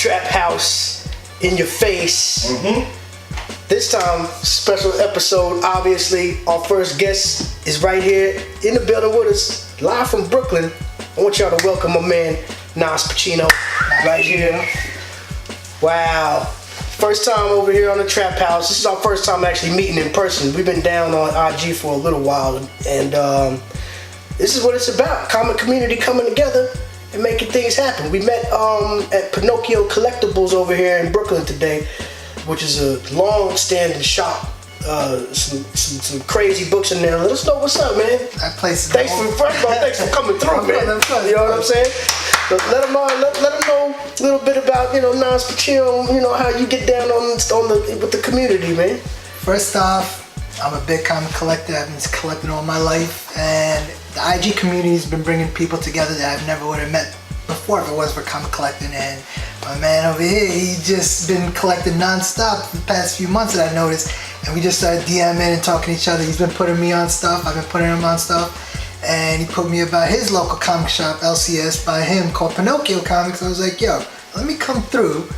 Trap House in your face. This time, special episode, obviously. Our first guest is right here in the building with us, live from Brooklyn. I want y'all to welcome my man, Nas Pacino, right here. Wow. First time over here on the Trap House. This is our first time actually meeting in person. We've been down on IG for a little while, and this is what it's about. Comic community coming together and making things happen. We met at Pinocchio Collectibles over here in Brooklyn today, which is a long-standing shop. Some crazy books in there. Let us know what's up, man. That place is thanks for coming through, man. You know what I'm saying? But let them know a little bit about, Nas Pacino, how you get down with the community, man. First off, I'm a big comic collector. I've been collecting all my life, and the IG community has been bringing people together that I've never would have met before if it was for comic collecting. And my man over here, he's just been collecting non-stop for the past few months that I noticed. And we just started DMing and talking to each other. He's been putting me on stuff. I've been putting him on stuff. And he put me about his local comic shop, LCS, by him, called Pinocchio Comics. I was like, yo, let me come through.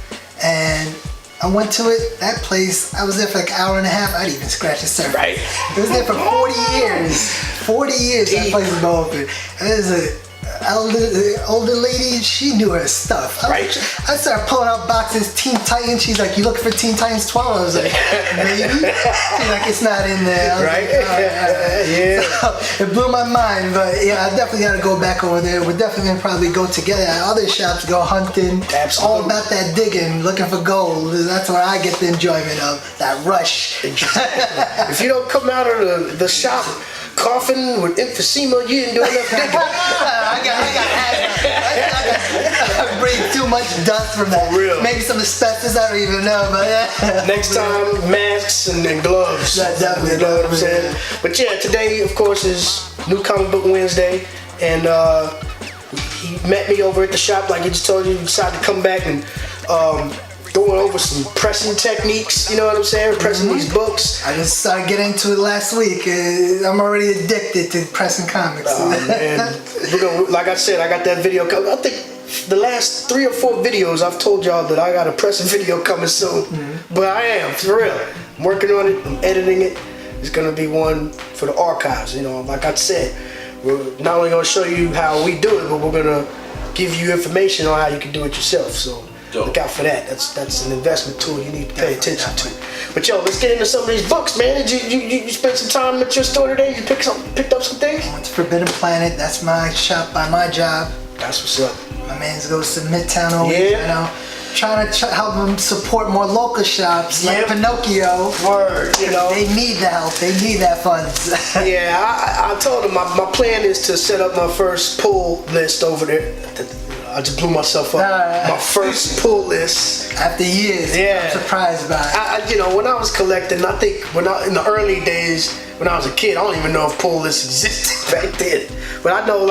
And I went to it. That place, I was there for like an hour and a half. I didn't even scratch the surface. Right. It was there for 40 years. 40 years that place was open. And there's an older lady, she knew her stuff. I started pulling out boxes, Teen Titans. She's like, you looking for Teen Titans 12? I was like, maybe? She's like, it's not in there. I was like, yeah. So, it blew my mind, but yeah, I definitely got to go back over there. We're definitely going to probably go together at other shops, go hunting. Absolutely. All about that digging, looking for gold. That's where I get the enjoyment of, that rush. If you don't come out of the shop coughing with emphysema, you didn't do enough digging. I breathe too much dust from that. For real. Maybe some asbestos, I don't even know, but next time, masks and gloves. Yeah, definitely. You know what I'm saying? But yeah, today, of course, is New Comic Book Wednesday, and he met me over at the shop, like he just told you. He decided to come back and going over some pressing techniques, you know what I'm saying? Pressing these books. I just started getting into it last week. I'm already addicted to pressing comics. And like I said, I got that video coming. I think the last 3 or 4 videos I've told y'all that I got a pressing video coming soon. But I am, for real. I'm working on it, I'm editing it. It's gonna be one for the archives, like I said. We're not only gonna show you how we do it, but we're gonna give you information on how you can do it yourself. So look out for that. That's an investment tool you need to pay attention to. But yo, let's get into some of these books, man. Did you spend some time at your store today? You picked up some things? I went to Forbidden Planet. That's my shop by my job. That's what's up. My man goes to Midtown always, trying to help them support more local shops like Pinocchio. Word, They need the help. They need that funds. Yeah, I told them my plan is to set up my first pull list over there. I just blew myself up. My first pull list. After years, I'm surprised by it. When I was collecting, I think in the early days, when I was a kid, I don't even know if pull lists existed back then. But I know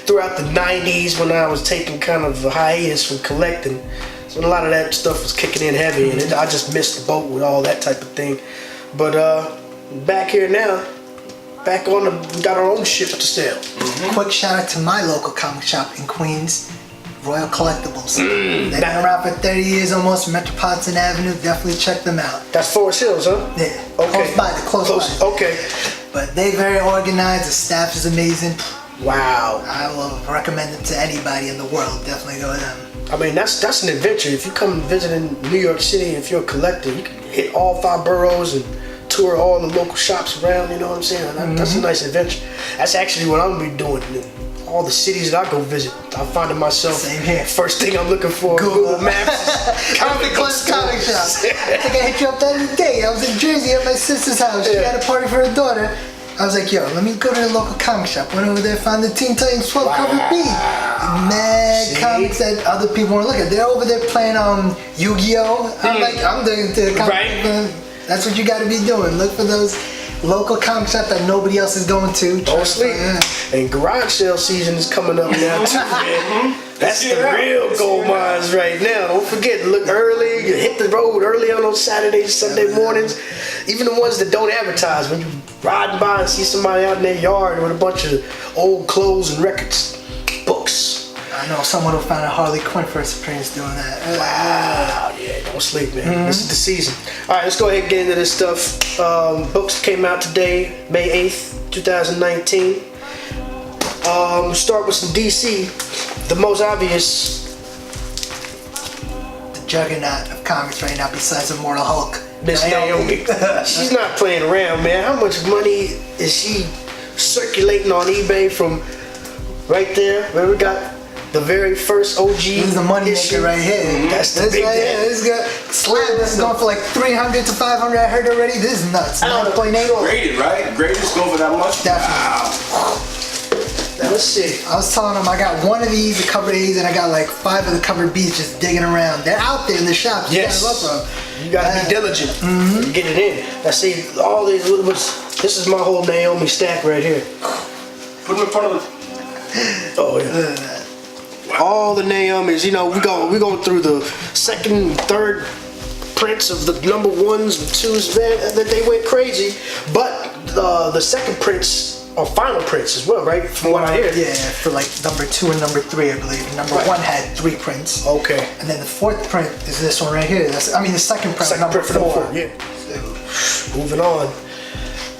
throughout the 90s when I was taking kind of a hiatus from collecting, so a lot of that stuff was kicking in heavy, and I just missed the boat with all that type of thing. But back here now, we got our own shit to sell. Quick shout out to my local comic shop in Queens, Royal Collectibles. They've been around for 30 years almost, Metropolitan Avenue. Definitely check them out. That's Forest Hills, huh? Yeah. Okay. Close by. Okay. But they're very organized. The staff is amazing. Wow. I will recommend them to anybody in the world. Definitely go with them. I mean, that's an adventure. If you come visiting New York City, if you're a collector, you can hit all 5 boroughs and tour all the local shops around, you know what I'm saying? That's a nice adventure. That's actually what I'm going to be doing. All the cities that I go visit, I'm finding myself. Same here. First thing I'm looking for Google Maps. Comic shop. I think I hit you up the other day. I was in Jersey at my sister's house. She had a party for her daughter. I was like, yo, let me go to the local comic shop. Went over there, found the Teen Titans 12 cover B. Mad comics that other people weren't looking at. They're over there playing Yu-Gi-Oh! I'm doing the comic. That's what you got to be doing. Look for those local comic shops that nobody else is going to. Don't sleep. And garage sale season is coming up now too, man. That's the real gold mines right now. Don't forget, look early. You hit the road early on those Saturdays, Sunday mornings. Even the ones that don't advertise. When you riding by and see somebody out in their yard with a bunch of old clothes and records, books. I know someone who found a Harley Quinn first appearance doing that. Wow, yeah, don't sleep, man. This is the season. All right, let's go ahead and get into this stuff. Books came out today, May 8th, 2019. Start with some DC. The most obvious. The juggernaut of comics right now, besides Immortal Hulk. Miss Naomi. She's not playing around, man. How much money is she circulating on eBay from right there? Where we got the very first OG. This is the money issue. maker right here. That's the big right here. This is going for like 300 to 500. I heard already. This is nuts. 9.8. Graded, right? Graded is going for that much? Definitely. Wow. Let's see. I was telling them I got one of these, the cover A's, and I got like 5 of the cover B's just digging around. They're out there in the shops. Yes. You gotta be diligent. Get it in. I see all these. This is my whole Naomi stack right here. Put them in front of the... Oh yeah. All the Naomis. You know, we go through the second, third prints of the number 1s and 2s. Man, that they went crazy. But the second prints are final prints as well, right? From what I hear. Yeah, for like number 2 and number 3, I believe. Number 1 had 3 prints. Okay. And then the 4th print is this one right here. The second print. Second print for number 4. Yeah. Moving on.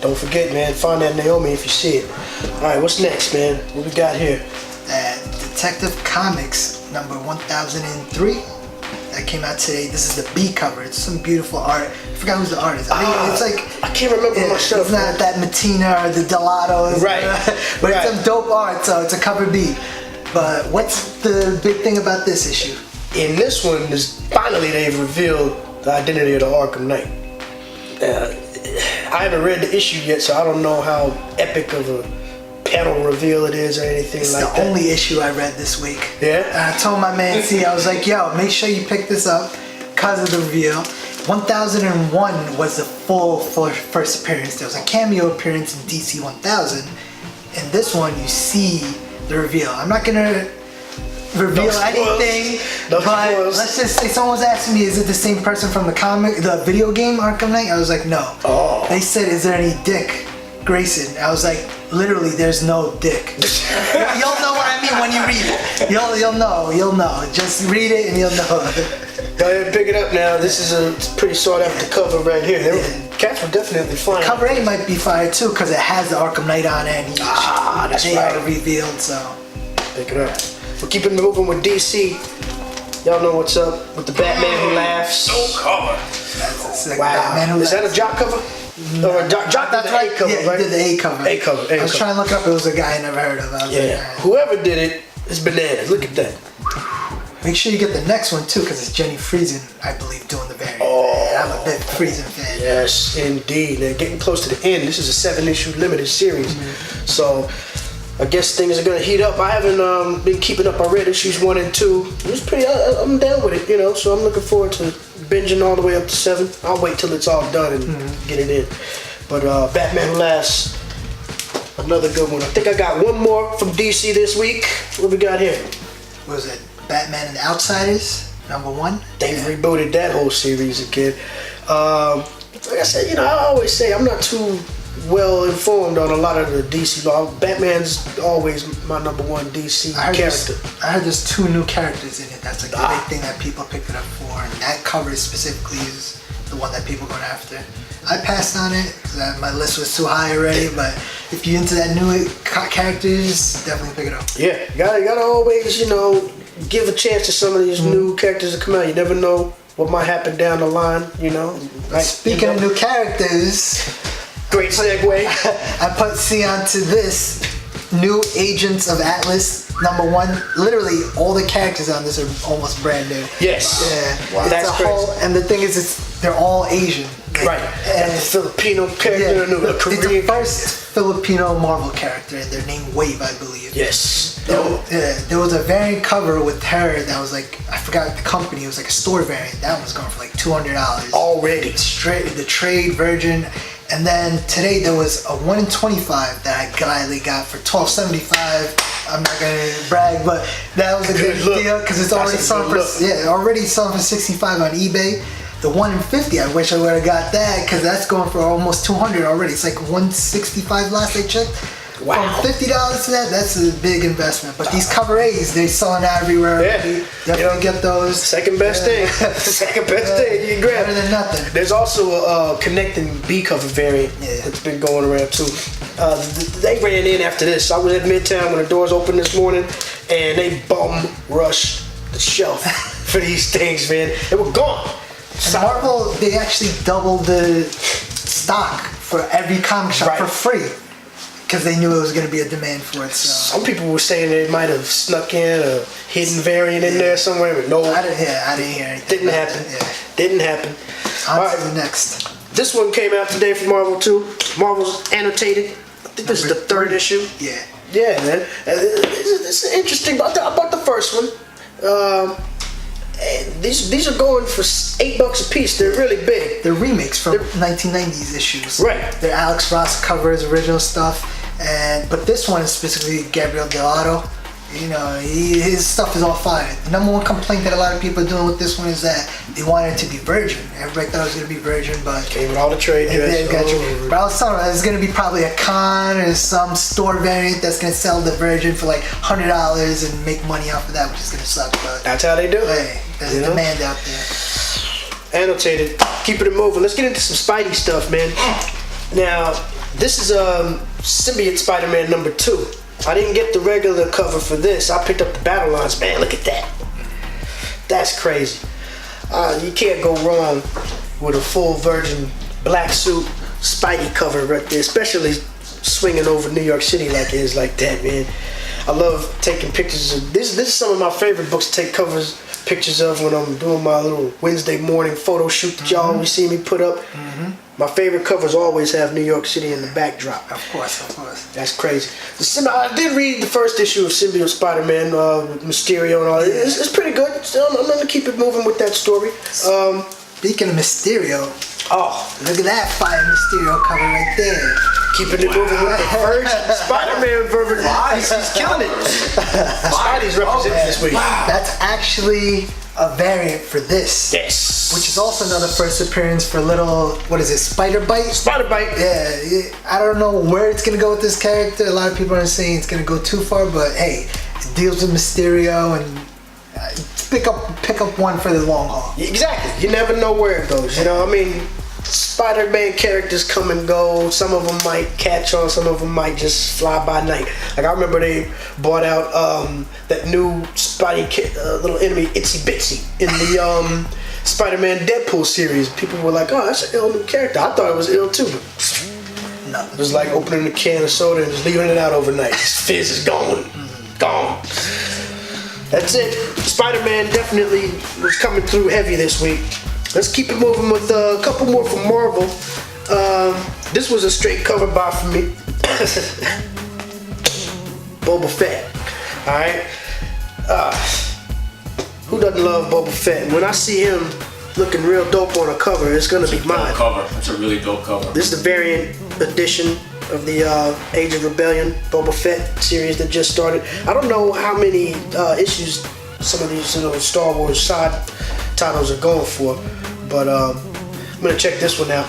Don't forget, man. Find that Naomi if you see it. All right, what's next, man? What we got here? Detective Comics number 1003. That came out today. This is the B cover. It's some beautiful art. I forgot who's the artist. I think it's like I can't remember myself. It's not that Matina or the Delatos, right? But it's some dope art. So it's a cover B. But what's the big thing about this issue? In this one, finally they've revealed the identity of the Arkham Knight. I haven't read the issue yet, so I don't know how epic of a panel reveal it is or anything like that. It's the only issue I read this week. Yeah? And I told my man C, I was like, yo, make sure you pick this up because of the reveal. 1001 was the full first appearance. There was a cameo appearance in DC 1000. In this one, you see the reveal. I'm not going to reveal anything, but let's just say someone was asking me, is it the same person from the video game Arkham Knight? I was like, no. Oh. They said, is there any Dick Grayson? I was like, literally, there's no dick. You'll know what I mean when you read it. You'll know. Just read it and you'll know. Go ahead and pick it up now. This is a pretty sought after cover right here. Cats were definitely flying. Cover A might be fire too because it has the Arkham Knight on it. And that's they right. are revealed, so. Pick it up. We're keeping moving with DC. Y'all know what's up with the Batman Who Laughs. No cover. That's like Wow. Batman Who Is that a jock cover? Or a jock That's did the right. A cover, Yeah, right? he did the A cover. A cover. I was trying to look up. It was a guy I never heard of. I was Yeah. like, Whoever did it, it's bananas. Look at that. make sure you get the next one too, because it's Jenny Friesen, I believe, doing the variant. Oh. I'm a big Friesen fan. Yes, indeed. Now, getting close to the end. This is a 7-issue limited series, so I guess things are gonna heat up. I haven't been keeping up. I read issues 1 and 2. It was pretty. I'm down with it, you know. So I'm looking forward to binging all the way up to 7. I'll wait till it's all done and get it in. But Batman Who Laughs, another good one. I think I got one more from DC this week. What we got here? What was it? Batman and the Outsiders, number 1. They've rebooted that whole series again. Like I said, you know, I always say I'm not too well informed on a lot of the DC law. Batman's always my number 1 DC character. I heard there's 2 new characters in it. That's like the big thing that people picked it up for, and that cover specifically is the one that people going after. I passed on it because my list was too high already. But if you're into that new characters, definitely pick it up. Yeah, you gotta always, you know, give a chance to some of these new characters that come out. You never know what might happen down the line, you know. Like, Speaking of new characters, great segue. I put C onto this. New Agents of Atlas, number 1. Literally, all the characters on this are almost brand new. Yes. Yeah. Wow. That's crazy. And the thing is, they're all Asian. Right. And the Filipino character, the it's Korean the first Filipino Marvel character, and they're named Wave, I believe. Yes. There was a variant cover with her that was like, I forgot the company, it was like a store variant. That one was going for like $200. Already. Straight, the trade version. And then today there was a 1 in 25 that I gladly got for $12.75. I'm not gonna brag, but that was a good deal because it's already selling for $65 on eBay. The 1 in 50, I wish I would have got that because that's going for almost $200 already. It's like $165 last I checked. Wow. From $50 to that's a big investment. But these cover A's, they're selling everywhere. Yeah. Definitely get those. Second best thing. Second best thing you can grab. Better than nothing. There's also a connecting B cover variant that's been going around too. They ran in after this. I was at Midtown when the doors opened this morning, and they bum rushed the shelf for these things, man. They were gone. And Marvel, they actually doubled the stock for every comic shop for free. Because they knew it was going to be a demand for it. So. Some people were saying they might have snuck in a hidden variant in there somewhere, but no. I didn't hear anything. Didn't happen. Yeah. Didn't happen. On to the next. This one came out today for Marvel too. Marvel's Annotated. I think this is the third issue. Yeah. Yeah, man. It's interesting about the first one. These are going for $8 a piece. They're really big. They're remakes from 1990s issues. Right. They're Alex Ross covers, original stuff. But this one is specifically Gabriel Dell'Otto. You know, his stuff is all fire. The number one complaint that a lot of people are doing with this one is that they wanted it to be virgin. Everybody thought it was going to be virgin, but... Came with all the trade dress. But I was telling them, it's going to be probably a con or some store variant that's going to sell the virgin for like $100 and make money off of that, which is going to suck. But that's how they do it. Hey, there's a demand out there. Annotated. Keeping it moving. Let's get into some Spidey stuff, man. Now, this is Symbiote Spider-Man number 2. I didn't get the regular cover for this. I picked up the Battle Lines. Man, look at that. That's crazy. You can't go wrong with a full virgin black suit Spidey cover right there, especially swinging over New York City like it is like that, man. I love taking pictures of this. This is some of my favorite books to take pictures of when I'm doing my little Wednesday morning photo shoot that y'all always see me put up. My favorite covers always have New York City in the backdrop. Of course. That's crazy. I did read the first issue of Symbiote Spider-Man with Mysterio and all that. It's pretty good. So I'm going to keep it moving with that story. Speaking of Mysterio, look at that fire Mysterio cover right there. Keeping it moving with the first Spider-Man version. He's killing it. Spidey's representing this week. That's actually a variant for this. Yes. Which is also another first appearance for little, what is it, Spider-Bite? Spider-Bite. Yeah, I don't know where it's going to go with this character. A lot of people are saying it's going to go too far, but hey, it deals with Mysterio and pick up one for the long haul. Exactly. You never know where it goes. You know, I mean, Spider-Man characters come and go. Some of them might catch on. Some of them might just fly by night. Like I remember they brought out that new Spidey little enemy, Itsy Bitsy, in the Spider-Man Deadpool series. People were like, "Oh, that's an ill new character." I thought it was ill too. No. It was like opening a can of soda and just leaving it out overnight. His fizz is gone. Gone. That's it. Spider-Man definitely was coming through heavy this week. Let's keep it moving with a couple more from Marvel. This was a straight cover buy for me. Boba Fett. Alright? Who doesn't love Boba Fett? When I see him looking real dope on a cover, it's gonna be mine. That's a really dope cover. This is the variant edition of the Age of Rebellion Boba Fett series that just started. I don't know how many issues some of these Star Wars side titles are going for, but I'm gonna check this one out.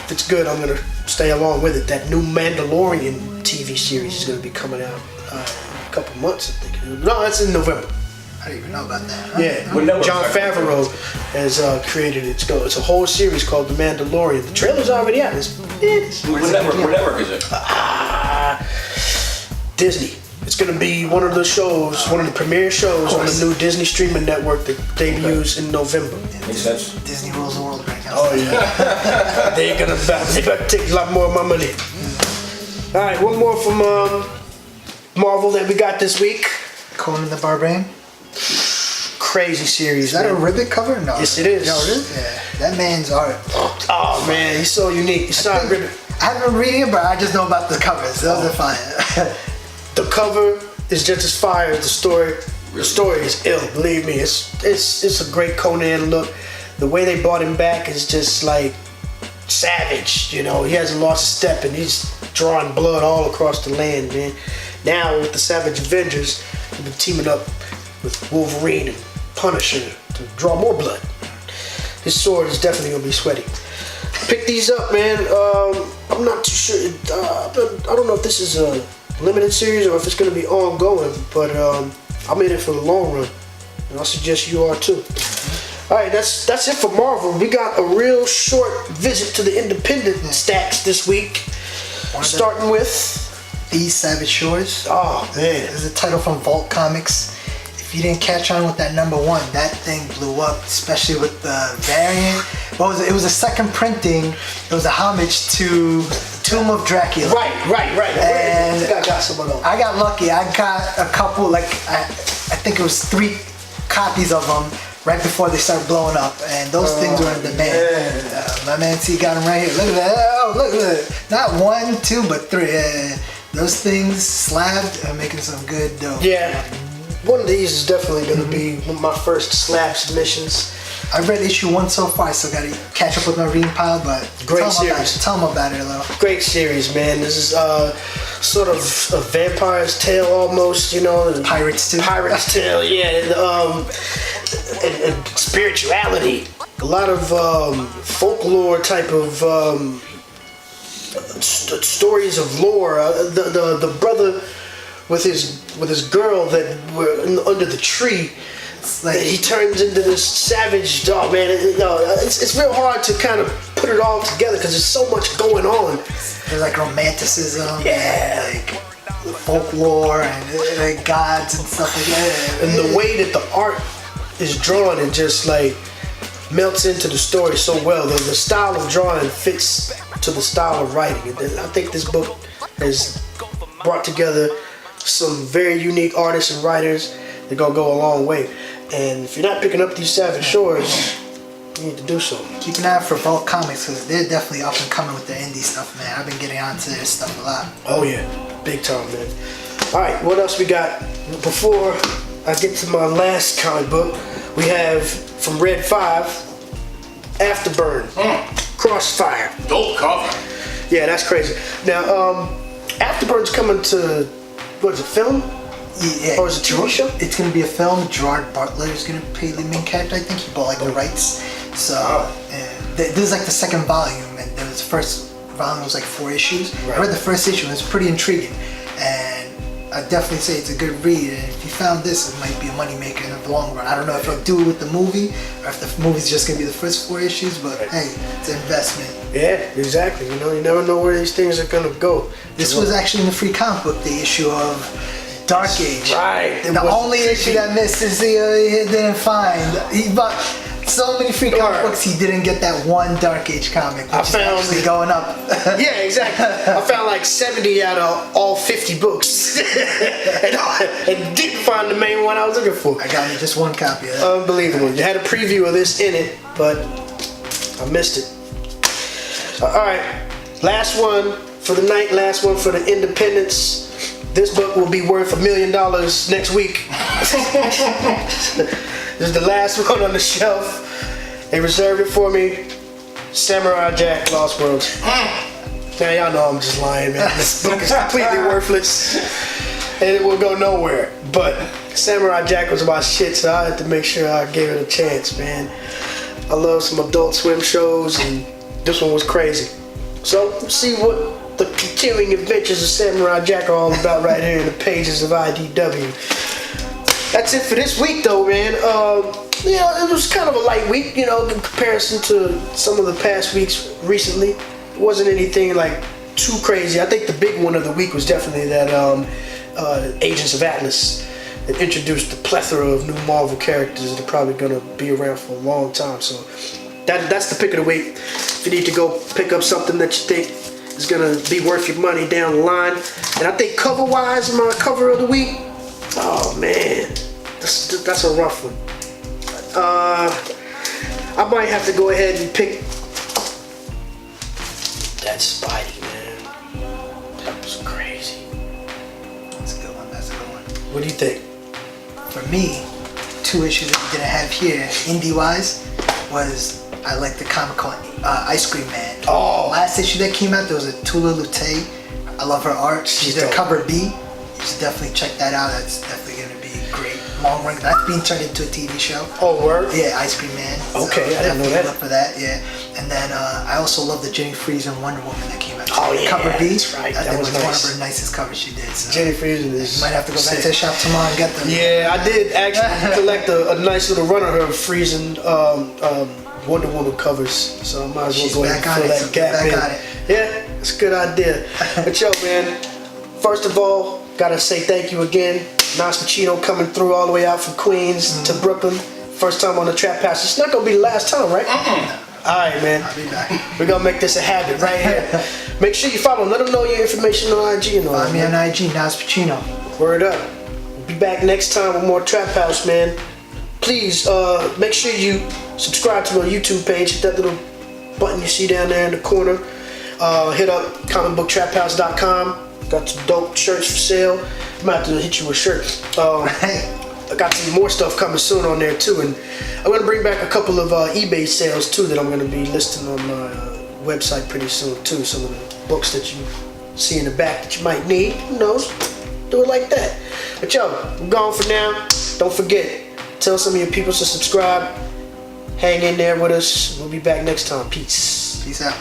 If it's good, I'm gonna stay along with it. That new Mandalorian TV series is gonna be coming out in a couple months, I think. No, it's in November. I didn't even know about that. Huh? Yeah, John Favreau has created it. It's a whole series called The Mandalorian. The trailer's already out. What network is it? Disney. It's going to be one of the shows, one of the premiere shows on the new Disney streaming network that debuts in November. Makes sense. Disney rules the world right now. Oh yeah. They better take a lot more of my money. All right, one more from Marvel that we got this week. Conan the Barbarian. Crazy series. Is that a ribbit cover? No. Yes, it is. No, it is? Yeah. That man's art. Oh man, he's so unique. It's not ribbit. I haven't been reading it, but I just know about the covers. Those are fine. The cover is just as fire as the story. The story is ill, believe me. It's a great Conan look. The way they brought him back is just like savage. You know, he hasn't lost a step and he's drawing blood all across the land, man. Now with the Savage Avengers, they've been teaming up with Wolverine and Punisher to draw more blood. His sword is definitely gonna be sweaty. Pick these up, man. I'm not too sure. I don't know if this is a limited series or if it's gonna be ongoing. But I'm in it for the long run, and I suggest you are too. All right, that's it for Marvel. We got a real short visit to the independent stacks this week. Starting with These Savage Shores. Oh man, This is a title from Vault Comics. If you didn't catch on with that #1, that thing blew up, especially with the variant. It was a second printing. It was a homage to Tomb of Dracula. Right. And I got some of those. I got lucky. I got a couple, I think it was 3 copies of them right before they started blowing up, and those things were in demand. My man T got them right here. Look at that. Oh, look at that. Not 1, 2, but 3. Those things slabbed are making some good dough. Yeah, one of these is definitely going to be one of my first slab submissions. I've read issue 1 so far. I still got to catch up with my reading pile, but Great series. Tell them about it a little. Great series, man. This is sort of a vampire's tale almost, you know. Pirate's tale. Pirate's tale, yeah. And spirituality. A lot of folklore type of stories of lore. The brother with his girl that were under the tree. Like, he turns into this savage dog, man. It's real hard to kind of put it all together because there's so much going on. There's like romanticism, Yeah. and like folklore and like gods and stuff like that. And the way that the art is drawn and just like melts into the story so well. The style of drawing fits to the style of writing. And I think this book has brought together some very unique artists and writers that gonna go a long way. And if you're not picking up these Savage Shores, you need to do so. Keep an eye out for Vault Comics because they're definitely up and coming with their indie stuff, man. I've been getting onto their stuff a lot. Oh yeah, big time, man. All right, what else we got? Before I get to my last comic book, we have from Red 5, Afterburn, Crossfire. Dope cover. Yeah, that's crazy. Now, Afterburn's coming to, what is it, film? Yeah, Or is it a TV show? It's going to be a film. Gerard Butler is going to play the main character, I think. He bought like the rights. So, this is like the second volume, and the first volume was like 4 issues. Right. I read the first issue, and it's pretty intriguing. And I definitely say it's a good read, and if you found this, it might be a moneymaker in the long run. I don't know if it'll do it with the movie, or if the movie's just going to be the first 4 issues, but hey, it's an investment. Yeah, exactly. You know, you never know where these things are gonna go. This was actually in the free comic book, the issue of Dark Age. Right. The only issue that missed is he didn't find. He bought so many free comic books, he didn't get that one Dark Age comic, which is actually going up. Yeah, exactly. I found like 70 out of all 50 books. and didn't find the main one I was looking for. I got me just one copy of that. Unbelievable. You had a preview of this in it, but I missed it. Alright, last one for the night, last one for the independents. This book will be worth $1 million next week. This is the last one on the shelf. They reserved it for me. Samurai Jack, Lost Worlds. Now y'all know I'm just lying, man. This book is completely worthless. And it will go nowhere. But Samurai Jack was my shit, so I had to make sure I gave it a chance, man. I love some Adult Swim shows, and this one was crazy. So, see what the continuing adventures of Samurai Jack are all about right here in the pages of IDW. That's it for this week, though, man. You know, it was kind of a light week, you know, in comparison to some of the past weeks recently. It wasn't anything like too crazy. I think the big one of the week was definitely that Agents of Atlas that introduced a plethora of new Marvel characters that are probably going to be around for a long time. So that's the pick of the week. If you need to go pick up something that you think is going to be worth your money down the line. And I think cover-wise, my cover of the week, oh man, that's a rough one. I might have to go ahead and pick that Spidey, man. That was crazy. That's a good one. What do you think? For me, 2 issues that we didn't have here, indie-wise, was I like the comic called Ice Cream Man. Oh. Last issue that came out, there was a Tula Lute. I love her art. She's their cover B. You should definitely check that out. That's definitely going to be great. Long run. That's being turned into a TV show. Oh, word? Yeah, Ice Cream Man. Okay, so I didn't know that. Look for that, yeah. And then I also love the Jenny Friesen Wonder Woman that came out. Oh, yeah, cover B. that's right. I That think was was one nice. of her nicest covers she did. So. Jenny Friesen is. Might have to go back sick. to the shop tomorrow and get them. Yeah, I did actually collect a nice little run of her Friesen Wonder Woman covers, so I might as well She's go ahead back and on fill it, that so gap get in. back on it. Yeah, it's a good idea. But yo, man, first of all, gotta say thank you again. Nas Pacino coming through all the way out from Queens to Brooklyn. First time on the Trap House. It's not gonna be the last time, right? All right, man. I'll be back. We're gonna make this a habit right here. Make sure you follow him. Let them know your information on IG and all that. Find me on IG, Nas Pacino. Word up. We'll be back next time with more Trap House, man. Please make sure you subscribe to our YouTube page. Hit that little button you see down there in the corner. Hit up comicbooktraphouse.com. Got some dope shirts for sale. I'm about to hit you with a shirt. I got some more stuff coming soon on there too, and I'm gonna bring back a couple of eBay sales too that I'm gonna be listing on my website pretty soon too. Some of the books that you see in the back that you might need. Who knows? Do it like that. But yo, I'm gone for now. Don't forget, tell some of your people to subscribe. Hang in there with us. We'll be back next time. Peace. Peace out.